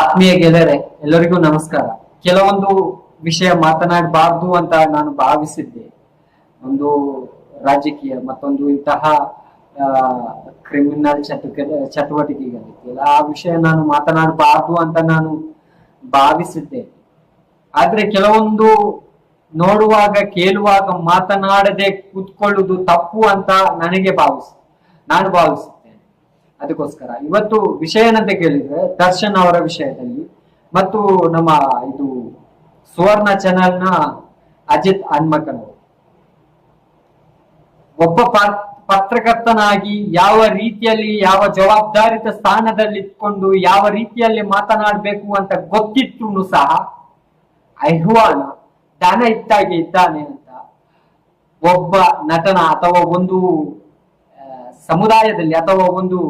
ಆತ್ಮೀಯ ಗೆಳೆಯರೆ, ಎಲ್ಲರಿಗೂ ನಮಸ್ಕಾರ. ಕೆಲವೊಂದು ವಿಷಯ ಮಾತನಾಡಬಾರ್ದು ಅಂತ ನಾನು ಭಾವಿಸಿದ್ದೆ. ಒಂದು ರಾಜಕೀಯ, ಮತ್ತೊಂದು ಇಂತಹ ಕ್ರಿಮಿನಲ್ ಚಟುವಟಿಕೆಗಳಿದೆಯಲ್ಲ, ಆ ವಿಷಯ ನಾನು ಮಾತನಾಡಬಾರ್ದು ಅಂತ ನಾನು ಭಾವಿಸಿದ್ದೆ. ಆದ್ರೆ ಕೆಲವೊಂದು ನೋಡುವಾಗ ಕೇಳುವಾಗ ಮಾತನಾಡದೆ ಕೂತ್ಕೊಳ್ಳುವುದು ತಪ್ಪು ಅಂತ ನಾನು ಭಾವಿಸುತ್ತೇನೆ. ಅದಕ್ಕೋಸ್ಕರ ಇವತ್ತು ವಿಷಯ ಏನಂತ ಕೇಳಿದ್ರೆ, ದರ್ಶನ್ ಅವರ ವಿಷಯದಲ್ಲಿ ಮತ್ತು ನಮ್ಮ ಇದು ಸುವರ್ಣ ಚಾನೆಲ್ನ ಅಜಿತ್ ಹನ್ಮಕ್ಕನವರು ಒಬ್ಬ ಪತ್ರಕರ್ತನಾಗಿ ಯಾವ ರೀತಿಯಲ್ಲಿ, ಯಾವ ಜವಾಬ್ದಾರಿತ ಸ್ಥಾನದಲ್ಲಿ ಇಟ್ಕೊಂಡು ಯಾವ ರೀತಿಯಲ್ಲಿ ಮಾತನಾಡಬೇಕು ಅಂತ ಗೊತ್ತಿದ್ರು ಸಹ ಅಹ್ವಾನ ದನ ಇದ್ದಾಗೆ ಇದ್ದಾನೆ ಅಂತ ಒಬ್ಬ ನಟನ ಅಥವಾ ಒಂದು ಸಮುದಾಯದಲ್ಲಿ ಅಥವಾ ಒಂದು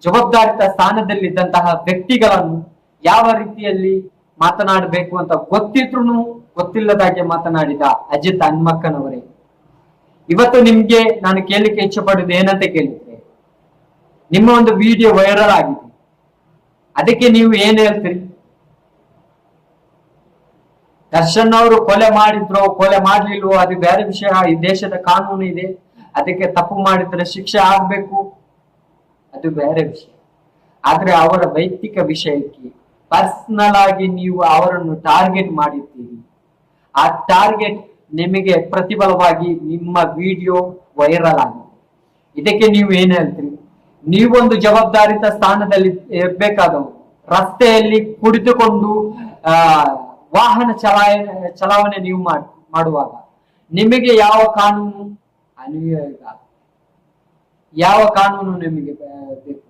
ಜವಾಬ್ದಾರಿತ ಸ್ಥಾನದಲ್ಲಿದ್ದಂತಹ ವ್ಯಕ್ತಿಗಳನ್ನು ಯಾವ ರೀತಿಯಲ್ಲಿ ಮಾತನಾಡಬೇಕು ಅಂತ ಗೊತ್ತಿದ್ರು ಗೊತ್ತಿಲ್ಲದಾಗೆ ಮಾತನಾಡಿದ ಅಜಿತ್ ಹನ್ಮಕ್ಕನವರೇ, ಇವತ್ತು ನಿಮ್ಗೆ ನಾನು ಕೇಳಲಿಕ್ಕೆ ಇಚ್ಛೆ ಪಡುವುದು ಏನಂತ ಕೇಳಿದ್ರೆ, ನಿಮ್ಮ ಒಂದು ವಿಡಿಯೋ ವೈರಲ್ ಆಗಿದೆ, ಅದಕ್ಕೆ ನೀವು ಏನ್ ಹೇಳ್ತೀರಿ? ದರ್ಶನ್ ಅವರು ಕೊಲೆ ಮಾಡಿದ್ರು ಕೊಲೆ ಮಾಡ್ಲಿಲ್ವೋ ಅದು ಬೇರೆ ವಿಷಯ. ಈ ದೇಶದ ಕಾನೂನು ಇದೆ, ಅದಕ್ಕೆ ತಪ್ಪು ಮಾಡಿದ್ರೆ ಶಿಕ್ಷೆ ಆಗ್ಬೇಕು, ಅದು ಬೇರೆ ವಿಷಯ. ಆದ್ರೆ ಅವರ ವೈಯಕ್ತಿಕ ವಿಷಯಕ್ಕೆ ಪರ್ಸನಲ್ ಆಗಿ ನೀವು ಅವರನ್ನು ಟಾರ್ಗೆಟ್ ಮಾಡಿದ್ದೀರಿ. ಆ ಟಾರ್ಗೆಟ್ ನಿಮಗೆ ಪ್ರತಿಫಲವಾಗಿ ನಿಮ್ಮ ವಿಡಿಯೋ ವೈರಲ್ ಆಗಿದೆ. ಇದಕ್ಕೆ ನೀವು ಏನ್ ಹೇಳ್ತೀರಿ? ನೀವೊಂದು ಜವಾಬ್ದಾರಿತ ಸ್ಥಾನದಲ್ಲಿ ಇರ್ಬೇಕಾದವರು, ರಸ್ತೆಯಲ್ಲಿ ಕುಳಿತುಕೊಂಡು ವಾಹನ ಚಲಾವಣೆ ನೀವು ಮಾಡುವಾಗ ನಿಮಗೆ ಯಾವ ಕಾನೂನು ಅನ್ವಯ, ಯಾವ ಕಾನೂನು ನಿಮಗೆ ಬೇಕು?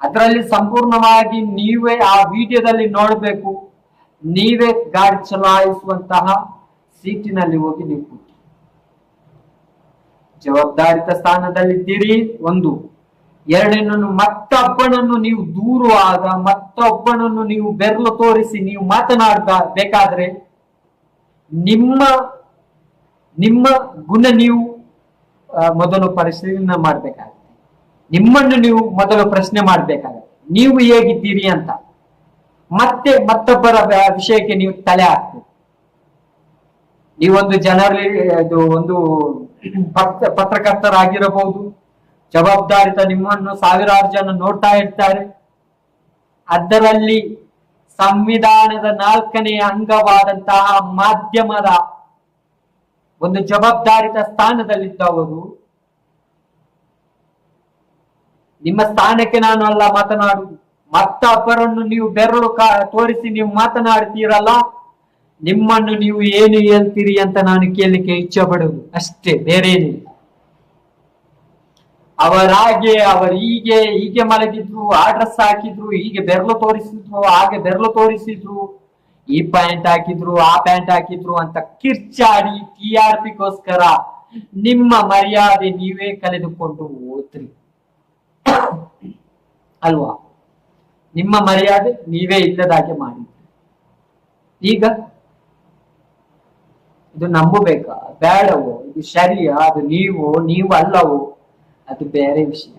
ಅದರಲ್ಲಿ ಸಂಪೂರ್ಣವಾಗಿ ನೀವೇ ಆ ವಿಡಿಯೋದಲ್ಲಿ ನೋಡಬೇಕು. ನೀವೇ ಗಾಡಿ ಚಲಾಯಿಸುವಂತಹ ಸೀಟಿನಲ್ಲಿ ಹೋಗಿ ನೀವು ಕೂತಿ ಜವಾಬ್ದಾರಿತ ಸ್ಥಾನದಲ್ಲಿದ್ದೀರಿ. ಒಂದು, ಎರಡನೇನು, ಮತ್ತೊಬ್ಬನನ್ನು ನೀವು ದೂರುವಾಗ, ಮತ್ತೊಬ್ಬನನ್ನು ನೀವು ಬೆರಳು ತೋರಿಸಿ ನೀವು ಮಾತನಾಡಬೇಕಾದ್ರೆ ನಿಮ್ಮ ಗುಣ ನೀವು ಮೊದಲು ಪರಿಶೀಲನೆ ಮಾಡ್ಬೇಕಾಗುತ್ತೆ. ನಿಮ್ಮನ್ನು ನೀವು ಮೊದಲು ಪ್ರಶ್ನೆ ಮಾಡ್ಬೇಕಾಗತ್ತೆ, ನೀವು ಹೇಗಿದ್ದೀರಿ ಅಂತ. ಮತ್ತೆ ಮತ್ತೊಬ್ಬರ ವಿಷಯಕ್ಕೆ ನೀವು ತಲೆ ಹಾಕ್ತೀರಿ. ನೀವೊಂದು ಒಂದು ಪತ್ರಕರ್ತರಾಗಿರಬಹುದು, ಜವಾಬ್ದಾರಿತ, ನಿಮ್ಮನ್ನು ಸಾವಿರಾರು ಜನ ನೋಡ್ತಾ ಇರ್ತಾರೆ. ಅದರಲ್ಲಿ ಸಂವಿಧಾನದ 4ನೇ ಅಂಗವಾದಂತಹ ಮಾಧ್ಯಮದ ಒಂದು ಜವಾಬ್ದಾರಿತ ಸ್ಥಾನದಲ್ಲಿದ್ದವರು, ನಿಮ್ಮ ಸ್ಥಾನಕ್ಕೆ ನಾನು ಅಲ್ಲ ಮಾತನಾಡುವುದು, ಮತ್ತೊಬ್ಬರನ್ನು ನೀವು ಬೆರಳು ತೋರಿಸಿ ನೀವು ಮಾತನಾಡ್ತೀರಲ್ಲ, ನಿಮ್ಮನ್ನು ನೀವು ಏನು ಹೇಳ್ತೀರಿ ಅಂತ ನಾನು ಕೇಳಲಿಕ್ಕೆ ಇಚ್ಛೆ ಪಡುವುದು ಅಷ್ಟೇ, ಬೇರೆ ಏನಿಲ್ಲ. ಅವರು ಹೀಗೆ ಮಲಗಿದ್ರು, ಆ ಡ್ರೆಸ್ ಹಾಕಿದ್ರು, ಹೀಗೆ ಬೆರಳು ತೋರಿಸಿದ್ರು, ಹಾಗೆ ಬೆರಳು ತೋರಿಸಿದ್ರು, ಈ ಪ್ಯಾಂಟ್ ಹಾಕಿದ್ರು, ಆ ಪ್ಯಾಂಟ್ ಹಾಕಿದ್ರು ಅಂತ ಕಿರ್ಚಾಡಿ TRPಗೋಸ್ಕರ ನಿಮ್ಮ ಮರ್ಯಾದೆ ನೀವೇ ಕಳೆದುಕೊಂಡು ಹೋದ್ರಿ ಅಲ್ವಾ? ನಿಮ್ಮ ಮರ್ಯಾದೆ ನೀವೇ ಇಲ್ಲದಾಗೆ ಮಾಡಿದ್ರಿ. ಈಗ ಇದು ನಂಬಬೇಕಾ ಬೇಡವೋ? ಇದು ಸರಿಯಾ? ಅದು ನೀವು ಅಲ್ಲವೋ? ಅದು ಬೇರೆ ವಿಷಯ.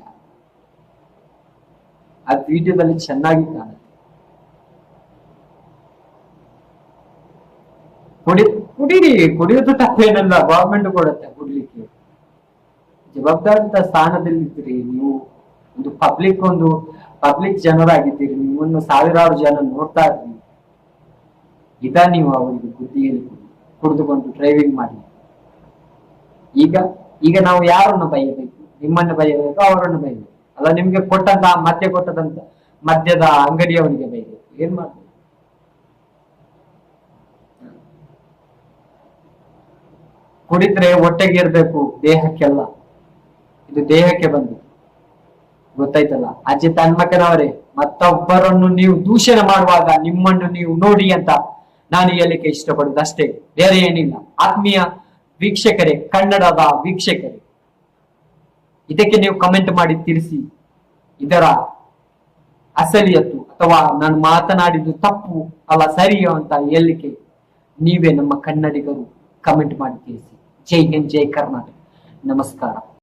ಆ ವಿಡಿಯೋದಲ್ಲಿ ಚೆನ್ನಾಗಿ ಕಾಣುತ್ತೆ. ಕುಡಿಯೋದು ತಪ್ಪೇನಲ್ಲ, ಗವರ್ಮೆಂಟ್ ಕೊಡುತ್ತೆ ಕುಡ್ಲಿಕ್ಕೆ. ಜವಾಬ್ದಾರಿತ ಸ್ಥಾನದಲ್ಲಿದ್ದೀರಿ ನೀವು, ಒಂದು ಪಬ್ಲಿಕ್ ಜನರಾಗಿದ್ದೀರಿ. ನಿಮ್ಮನ್ನು ಸಾವಿರಾರು ಜನ ನೋಡ್ತಾ ಇದ್ದೀರಿ. ನೀವು ಅವರಿಗೆ ಬುದ್ಧಿಯಲ್ಲಿ ಕುಡಿದುಕೊಂಡು ಡ್ರೈವಿಂಗ್ ಮಾಡಿ. ಈಗ ನಾವು ಯಾರನ್ನು ಬೈಯಬೇಕು? ನಿಮ್ಮನ್ನು ಬೈಯಬೇಕು, ಅವರನ್ನು ಬೈಯಬೇಕು ಅಲ್ಲ? ನಿಮ್ಗೆ ಕೊಟ್ಟಂತ ಮದ್ಯದ ಅಂಗಡಿಯವರಿಗೆ ಬೈಬೇಕು. ಏನ್ ಮಾಡ್ಬೇಕು? ಕುಡಿದ್ರೆ ಹೊಟ್ಟೆಗೆ ಇರ್ಬೇಕು, ದೇಹಕ್ಕೆಲ್ಲ. ಇದು ದೇಹಕ್ಕೆ ಬಂದಿದೆ, ಗೊತ್ತಾಯ್ತಲ್ಲ? ಅಜಿತ್ ಹನ್ಮಕ್ಕನವರೇ, ಮತ್ತೊಬ್ಬರನ್ನು ನೀವು ದೂಷಣೆ ಮಾಡುವಾಗ ನಿಮ್ಮನ್ನು ನೀವು ನೋಡಿ ಅಂತ ನಾನು ಹೇಳಲಿಕ್ಕೆ ಇಷ್ಟಪಡುದು ಅಷ್ಟೇ, ಬೇರೆ ಏನಿಲ್ಲ. ಆತ್ಮೀಯ ವೀಕ್ಷಕರೇ, ಕನ್ನಡದ ವೀಕ್ಷಕರೇ, ಇದಕ್ಕೆ ನೀವು ಕಮೆಂಟ್ ಮಾಡಿ ತಿಳಿಸಿ ಇದರ ಅಸಲಿಯತ್ತು, ಅಥವಾ ನಾನು ಮಾತನಾಡಿದ್ದು ತಪ್ಪು ಅಲ್ಲ ಸರಿಯೋ ಅಂತ ಹೇಳಲಿಕ್ಕೆ ನೀವೇ ನಮ್ಮ ಕನ್ನಡಿಗರು ಕಮೆಂಟ್ ಮಾಡಿ ತಿಳಿಸಿ. ಜೈ ಹಿಂದ್, ಜೈ ಕರ್ನಾಟಕ. ನಮಸ್ಕಾರ.